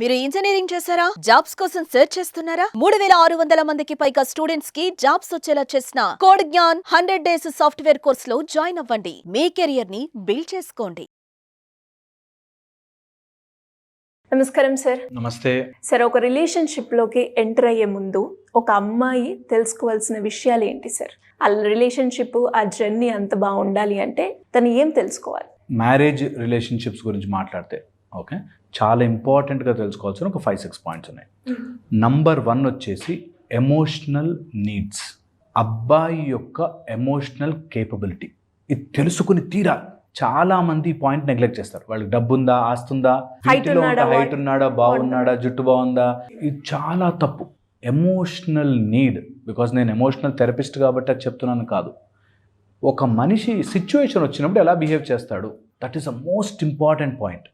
మీరు ఇంజనీరింగ్ చేశారా? జాబ్స్ కోసం సెర్చ్ చేస్తున్నారా? 3600 మందికి పైగా స్టూడెంట్స్ కి జాబ్స్ వచ్చేలా చేసిన code Gyan 100 days software course లో జాయిన్ అవ్వండి. మీ కెరియర్ ని బిల్డ్ చేసుకోండి. నమస్కారం సార్. నమస్తే సార్, ఒక రిలేషన్షిప్లోకి ఎంటర్ అయ్యే ముందు ఒక అమ్మాయి తెలుసుకోవాల్సిన విషయాలు ఏంటి సార్? ఆ రిలేషన్షిప్, ఆ జర్నీ అంత బాగుండాలి అంటే తను ఏం తెలుసుకోవాలి? మ్యారేజ్ రిలేషన్షిప్స్ గురించి మాట్లాడితే ఓకే, చాలా ఇంపార్టెంట్గా తెలుసుకోవాల్సిన ఒక 5-6 పాయింట్స్ ఉన్నాయి. నంబర్ 1 వచ్చేసి ఎమోషనల్ నీడ్స్. అబ్బాయి యొక్క ఎమోషనల్ కేపబిలిటీ ఇది తెలుసుకుని తీరాలి. చాలా మంది ఈ పాయింట్ నెగ్లెక్ట్ చేస్తారు. వాళ్ళకి డబ్బు ఉందా, ఆస్తుందా, హైట్ ఉన్నాడా, బాగున్నాడా, జుట్టు బాగుందా, ఇది చాలా తప్పు. ఎమోషనల్ నీడ్, బికాజ్ నేను ఎమోషనల్ థెరపిస్ట్ కాబట్టి అది చెప్తున్నాను కాదు. ఒక మనిషి సిచ్యువేషన్ వచ్చినప్పుడు ఎలా బిహేవ్ చేస్తాడు, that is a most important point.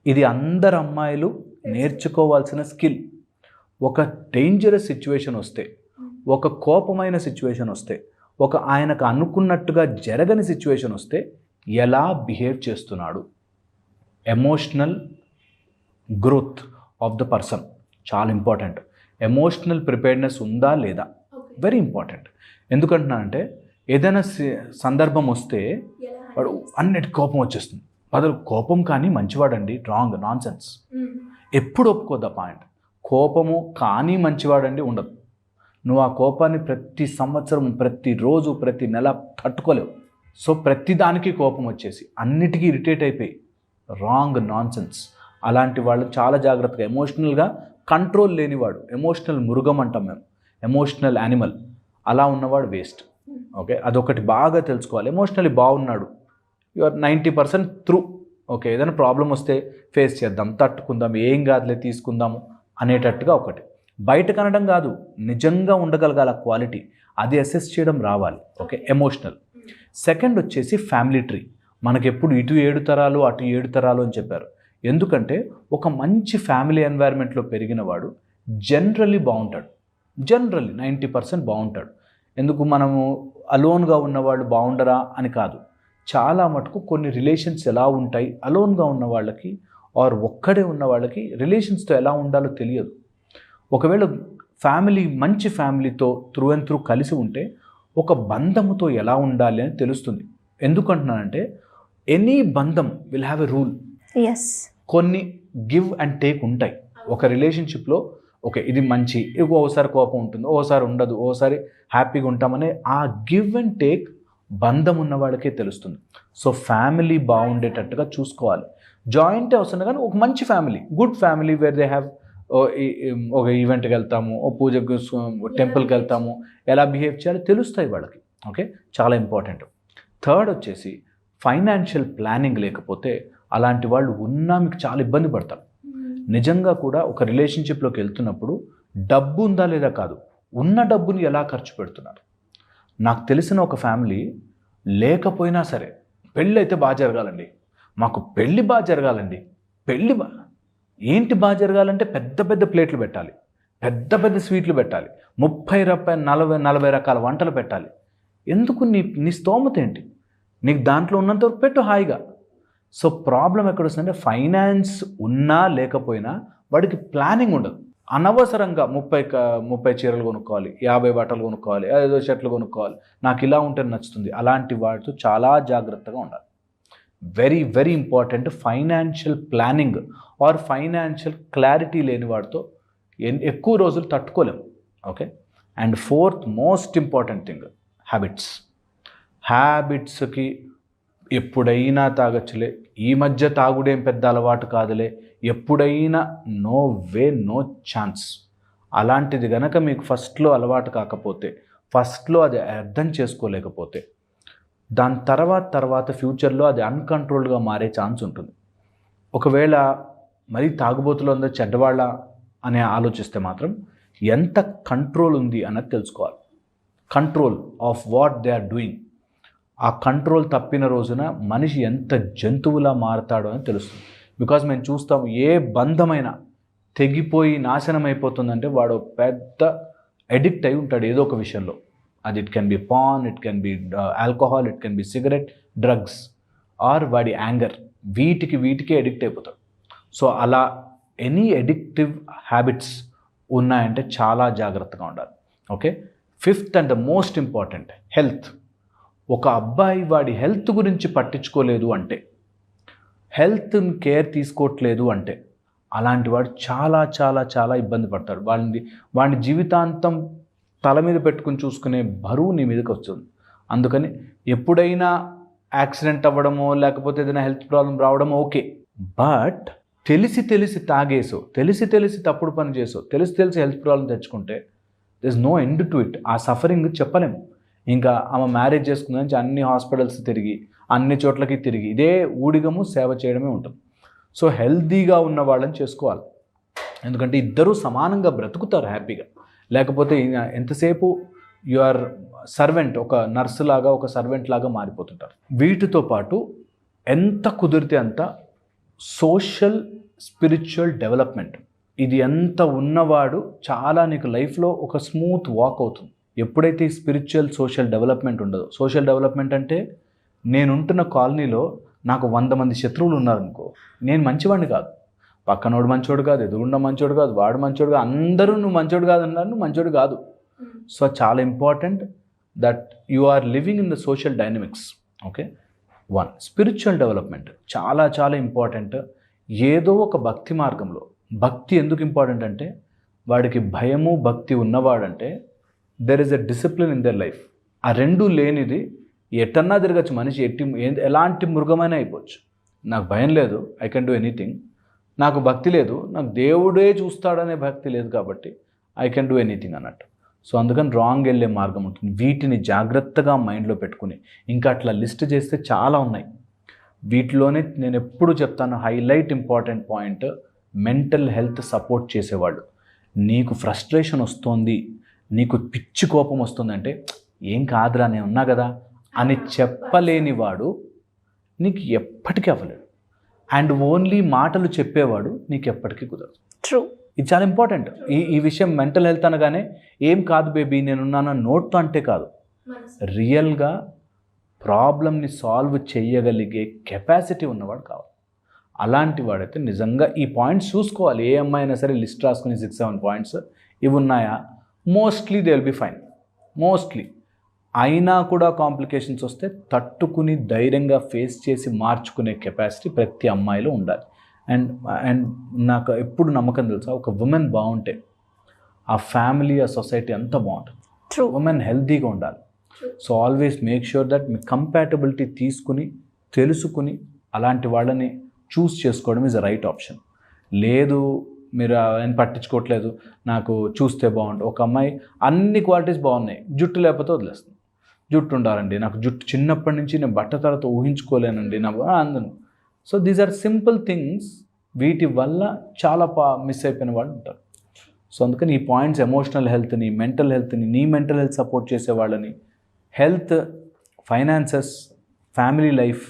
ఇది అందరు అమ్మాయిలు నేర్చుకోవాల్సిన స్కిల్. ఒక డేంజరస్ సిచ్యువేషన్ వస్తే, ఒక కోపమైన సిచ్యువేషన్ వస్తే, ఒక ఆయనకు అనుకున్నట్టుగా జరగని సిచ్యువేషన్ వస్తే ఎలా బిహేవ్ చేస్తున్నాడు, emotional growth of the person చాలా ఇంపార్టెంట్. ఎమోషనల్ ప్రిపేర్డ్నెస్ ఉందా లేదా, వెరీ ఇంపార్టెంట్. ఎందుకంటున్నానంటే ఏదైనా సందర్భం వస్తే వాడు అన్నిటి కోపం వచ్చేస్తుంది. బదులు కోపం కానీ మంచివాడండి, రాంగ్, నాన్ సెన్స్. ఎప్పుడు ఒప్పుకోద్దా పాయింట్. కోపము కానీ మంచివాడండి ఉండదు. నువ్వు ఆ కోపాన్ని ప్రతి సంవత్సరం, ప్రతిరోజు, ప్రతి నెల తట్టుకోలేవు. సో ప్రతి దానికి కోపం వచ్చేసి అన్నిటికీ ఇరిటేట్ అయిపోయి, రాంగ్, నాన్ సెన్స్. అలాంటి వాళ్ళు చాలా జాగ్రత్తగా. ఎమోషనల్గా కంట్రోల్ లేనివాడు, ఎమోషనల్ మృగం అంటాం మేము, ఎమోషనల్ యానిమల్, అలా ఉన్నవాడు వేస్ట్. ఓకే, అదొకటి బాగా తెలుసుకోవాలి. ఎమోషనల్లీ బాగున్నాడు, యు ఆర్ 90% త్రూ. ఓకే, ఏదైనా ప్రాబ్లం వస్తే ఫేస్ చేద్దాం, తట్టుకుందాం, ఏం కాదులే తీసుకుందాము అనేటట్టుగా ఒకటి. బయట కనడం కాదు, నిజంగా ఉండగలగాల క్వాలిటీ, అది అసెస్ చేయడం రావాలి. Okay, emotional. సెకండ్ వచ్చేసి ఫ్యామిలీ ట్రీ. మనకెప్పుడు ఇటు 7 తరాలు అటు 7 తరాలు అని చెప్పారు. ఎందుకంటే ఒక మంచి ఫ్యామిలీ ఎన్వైర్న్మెంట్లో పెరిగిన వాడు జనరల్లీ బాగుంటాడు. జనరల్లీ 90% బాగుంటాడు. ఎందుకు మనము అలోన్గా ఉన్నవాళ్ళు బాగుండరా అని కాదు. చాలా మటుకు కొన్ని రిలేషన్స్ ఎలా ఉంటాయి, అలోన్గా ఉన్న వాళ్ళకి ఆర్ ఒక్కడే ఉన్న వాళ్ళకి రిలేషన్స్తో ఎలా ఉండాలో తెలియదు. ఒకవేళ ఫ్యామిలీ, మంచి ఫ్యామిలీతో త్రూ అండ్ త్రూ కలిసి ఉంటే ఒక బంధముతో ఎలా ఉండాలి అని తెలుస్తుంది. ఎందుకంటున్నానంటే ఎనీ బంధం విల్ హ్యావ్ ఎ రూల్. కొన్ని గివ్ అండ్ టేక్ ఉంటాయి ఒక రిలేషన్షిప్లో. ఓకే, ఇది మంచి, ఓసారి కోపం ఉంటుంది, ఓసారి ఉండదు, ఓసారి హ్యాపీగా ఉంటామనే ఆ గివ్ అండ్ టేక్ బంధం ఉన్న వాళ్ళకే తెలుస్తుంది. సో ఫ్యామిలీ బాగుండేటట్టుగా చూసుకోవాలి. జాయింట్ అవసరం కానీ ఒక మంచి family, good family, where they have ఒక ఈవెంట్కి వెళ్తాము, ఓ పూజకు, టెంపుల్కి వెళ్తాము, ఎలా బిహేవ్ చేయాలో తెలుస్తాయి వాళ్ళకి. ఓకే, చాలా ఇంపార్టెంట్. థర్డ్ వచ్చేసి ఫైనాన్షియల్ ప్లానింగ్ లేకపోతే అలాంటి వాళ్ళు ఉన్నా మీకు చాలా ఇబ్బంది పడతారు. నిజంగా కూడా ఒక రిలేషన్షిప్లోకి వెళ్తున్నప్పుడు డబ్బు ఉందా లేదా కాదు, ఉన్న డబ్బుని ఎలా ఖర్చు పెడుతున్నారు. నాకు తెలిసిన ఒక ఫ్యామిలీ లేకపోయినా సరే పెళ్ళి అయితే బాగా జరగాలండి, మాకు పెళ్ళి బాగా జరగాలండి, పెళ్ళి ఏంటి బాగా జరగాలంటే పెద్ద పెద్ద ప్లేట్లు పెట్టాలి, పెద్ద పెద్ద స్వీట్లు పెట్టాలి, 30-40 రకాల వంటలు పెట్టాలి. ఎందుకు? నీ స్తోమత ఏంటి, నీకు దాంట్లో ఉన్నంతవరకు పెట్టు హాయిగా. సో ప్రాబ్లం ఎక్కడ వస్తుందంటే ఫైనాన్స్ ఉన్నా లేకపోయినా వాడికి ప్లానింగ్ ఉండదు. అనవసరంగా 30 చీరలు కొనుక్కోవాలి, 50 బట్టలు కొనుక్కోవాలి, 5 షర్ట్లు కొనుక్కోవాలి, నాకు ఇలా ఉంటే నచ్చుతుంది. అలాంటి వాటితో చాలా జాగ్రత్తగా ఉండాలి. Very very important. Financial planning or financial clarity లేని వాడితో ఎక్కువ రోజులు తట్టుకోలేము. Okay, and fourth most important thing, హ్యాబిట్స్కి ఎప్పుడైనా తాగచ్చులే, ఈ మధ్య తాగుడేం పెద్ద అలవాటు కాదులే, ఎప్పుడైనా, నో వే, నో ఛాన్స్. అలాంటిది గనక మీకు ఫస్ట్లో అలవాటు కాకపోతే, ఫస్ట్లో అది అర్థం చేసుకోలేకపోతే, దాని తర్వాత ఫ్యూచర్లో అది అన్కంట్రోల్డ్గా మారే ఛాన్స్ ఉంటుంది. ఒకవేళ మరీ తాగుబోతులు అందరూ చెడ్డవాళ్ళ అని ఆలోచిస్తే మాత్రం ఎంత కంట్రోల్ ఉంది అన్నది తెలుసుకోవాలి. Control of what they are doing. ఆ కంట్రోల్ తప్పిన రోజున మనిషి ఎంత జంతువులా మారతాడో అని తెలుస్తుంది. బికాజ్ మేము చూస్తాం, ఏ బంధమైనా తెగిపోయి నాశనం అయిపోతుందంటే వాడు పెద్ద అడిక్ట్ అయి ఉంటాడు ఏదో ఒక విషయంలో. అది it can be paan, it can be alcohol, it can be cigarette, drugs, or వాడి యాంగర్. వీటికి అడిక్ట్ అయిపోతాడు. సో అలా ఎనీ ఎడిక్టివ్ హ్యాబిట్స్ ఉన్నాయంటే చాలా జాగ్రత్తగా ఉండాలి. Okay, 5th and the most important, health. ఒక అబ్బాయి వాడి హెల్త్ గురించి పట్టించుకోలేదు అంటే, హెల్త్ని కేర్ తీసుకోవట్లేదు అంటే, అలాంటి వాడు చాలా చాలా చాలా ఇబ్బంది పడతాడు. వాడిని జీవితాంతం తల మీద పెట్టుకుని చూసుకునే బరువు నీ మీదకి వస్తుంది. అందుకని ఎప్పుడైనా యాక్సిడెంట్ అవ్వడమో లేకపోతే ఏదైనా హెల్త్ ప్రాబ్లం రావడమో ఓకే, బట్ తెలిసి తాగేసో, తెలిసి తప్పుడు పని చేసో, తెలిసి హెల్త్ ప్రాబ్లం తెచ్చుకుంటే there is no end to it. ఆ సఫరింగ్ చెప్పలేము. ఇంకా ఆమె మ్యారేజ్ చేసుకుందని అన్ని హాస్పిటల్స్ తిరిగి, అన్ని చోట్లకి తిరిగి ఇదే ఊడిగము సేవ చేయడమే ఉంటుంది. సో హెల్తీగా ఉన్న వాళ్ళని చేసుకోవాలి. ఎందుకంటే ఇద్దరూ సమానంగా బ్రతుకుతారు హ్యాపీగా. లేకపోతే ఎంతసేపు యు ఆర్ సర్వెంట్, ఒక నర్సు లాగా, ఒక సర్వెంట్ లాగా మారిపోతుంటారు. వీటితో పాటు ఎంత కుదిరితే అంత సోషల్ స్పిరిచువల్ డెవలప్మెంట్, ఇది ఎంత ఉన్నవాడు చాలా నీకు లైఫ్లో ఒక స్మూత్ వాక్ అవుతుంది. ఎప్పుడైతే ఈ స్పిరిచువల్ సోషల్ డెవలప్మెంట్ ఉండదో, సోషల్ డెవలప్మెంట్ అంటే నేనుంటున్న కాలనీలో నాకు 100 మంది శత్రువులు ఉన్నారనుకో, నేను మంచివాడిని కాదు, పక్కనోడు మంచోడు కాదు, ఎదురుగుండా మంచోడు కాదు, వాడు మంచోడు కాదు, అందరూ నువ్వు మంచోడు కాదు అన్నారు, నువ్వు మంచోడు కాదు. సో చాలా important that you are living in the social dynamics. Okay, 1 spiritual development చాలా చాలా ఇంపార్టెంట్. ఏదో ఒక భక్తి మార్గంలో, భక్తి ఎందుకు ఇంపార్టెంట్ అంటే వాడికి భయము భక్తి ఉన్నవాడంటే there is a discipline in their life. ఆ రెండూ లేనిది ఎట్టన్నా తిరగచ్చు మనిషి, ఎలాంటి మృగమైనా అయిపోవచ్చు. నాకు భయం లేదు, ఐ కెన్ డూ ఎనీథింగ్. నాకు భక్తి లేదు, నాకు దేవుడే చూస్తాడనే భక్తి లేదు, కాబట్టి ఐ కెన్ డూ ఎనీథింగ్ అన్నట్టు. సో అందుకని రాంగ్ వెళ్ళే మార్గం ఉంటుంది. వీటిని జాగ్రత్తగా మైండ్లో పెట్టుకుని, ఇంకా అట్లా లిస్ట్ చేస్తే చాలా ఉన్నాయి. వీటిలోనే నేను ఎప్పుడు చెప్తాను, highlight important point, mental health support చేసేవాళ్ళు. నీకు ఫ్రస్ట్రేషన్ వస్తుంది, నీకు పిచ్చి కోపం వస్తుందంటే ఏం కాదురా నేను ఉన్నా కదా అని చెప్పలేని వాడు నీకు ఎప్పటికీ అవ్వలేడు. అండ్ ఓన్లీ మాటలు చెప్పేవాడు నీకు ఎప్పటికీ కుదరదు. ట్రూ, ఇది చాలా ఇంపార్టెంట్. ఈ విషయం మెంటల్ హెల్త్ అనగానే ఏం కాదు బేబీ నేనున్నాను నోట్తో అంటే కాదు, రియల్గా ప్రాబ్లమ్ని సాల్వ్ చేయగలిగే కెపాసిటీ ఉన్నవాడు కావాలి. అలాంటి వాడైతే నిజంగా ఈ పాయింట్స్ చూసుకోవాలి. ఏ అమ్మాయి అయినా సరే లిస్ట్ రాసుకుని 6-7 పాయింట్స్ ఇవి ఉన్నాయా, mostly they will be fine. Mostly అయినా కూడా కాంప్లికేషన్స్ వస్తే తట్టుకుని ధైర్యంగా ఫేస్ చేసి మార్చుకునే కెపాసిటీ ప్రతి అమ్మాయిలో ఉండాలి. అండ్ నాకు ఎప్పుడు నమ్మకం తెలుసా, ఒక ఉమెన్ బాగుంటే ఆ ఫ్యామిలీ, ఆ సొసైటీ అంతా బాగుంటుంది. ఉమెన్ హెల్తీగా ఉండాలి. So always make sure that me compatibility తీసుకుని తెలుసుకుని అలాంటి వాళ్ళని చూస్ చేసుకోవడం ఈజ్ అ రైట్ ఆప్షన్. లేదు మీరు ఆయన పట్టించుకోవట్లేదు, నాకు చూస్తే బాగుంటుంది. ఒక అమ్మాయి అన్ని క్వాలిటీస్ బాగున్నాయి, జుట్టు లేకపోతే వదిలేస్తుంది. జుట్టు ఉండాలండి, నాకు జుట్టు చిన్నప్పటి నుంచి నేను బట్ట తర్వాత ఊహించుకోలేనండి నా అందను. So these are simple things, వీటి వల్ల చాలా మిస్ అయిపోయిన వాళ్ళు ఉంటారు. సో అందుకని ఈ పాయింట్స్, ఎమోషనల్ హెల్త్ని, మెంటల్ హెల్త్ని, నీ మెంటల్ హెల్త్ సపోర్ట్ చేసే వాళ్ళని, health, finances, family life,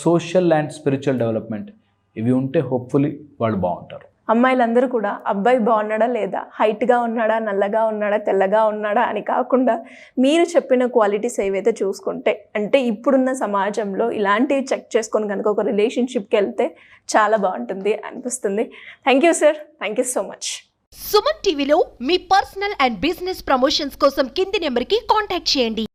social and spiritual development, ఇవి ఉంటే హోప్ఫుల్లీ వాళ్ళు బాగుంటారు. అమ్మాయిలందరూ కూడా అబ్బాయి బాగున్నాడా లేదా, హైట్గా ఉన్నాడా, నల్లగా ఉన్నాడా, తెల్లగా ఉన్నాడా అని కాకుండా మీరు చెప్పిన క్వాలిటీస్ ఏవైతే చూసుకుంటే, అంటే ఇప్పుడున్న సమాజంలో ఇలాంటివి చెక్ చేసుకొని కనుక ఒక రిలేషన్షిప్కి వెళ్తే చాలా బాగుంటుంది అనిపిస్తుంది. Thank you sir, thank you so much. Suman టీవీలో మీ పర్సనల్ అండ్ బిజినెస్ ప్రమోషన్స్ కోసం కింది నెంబర్కి కాంటాక్ట్ చేయండి.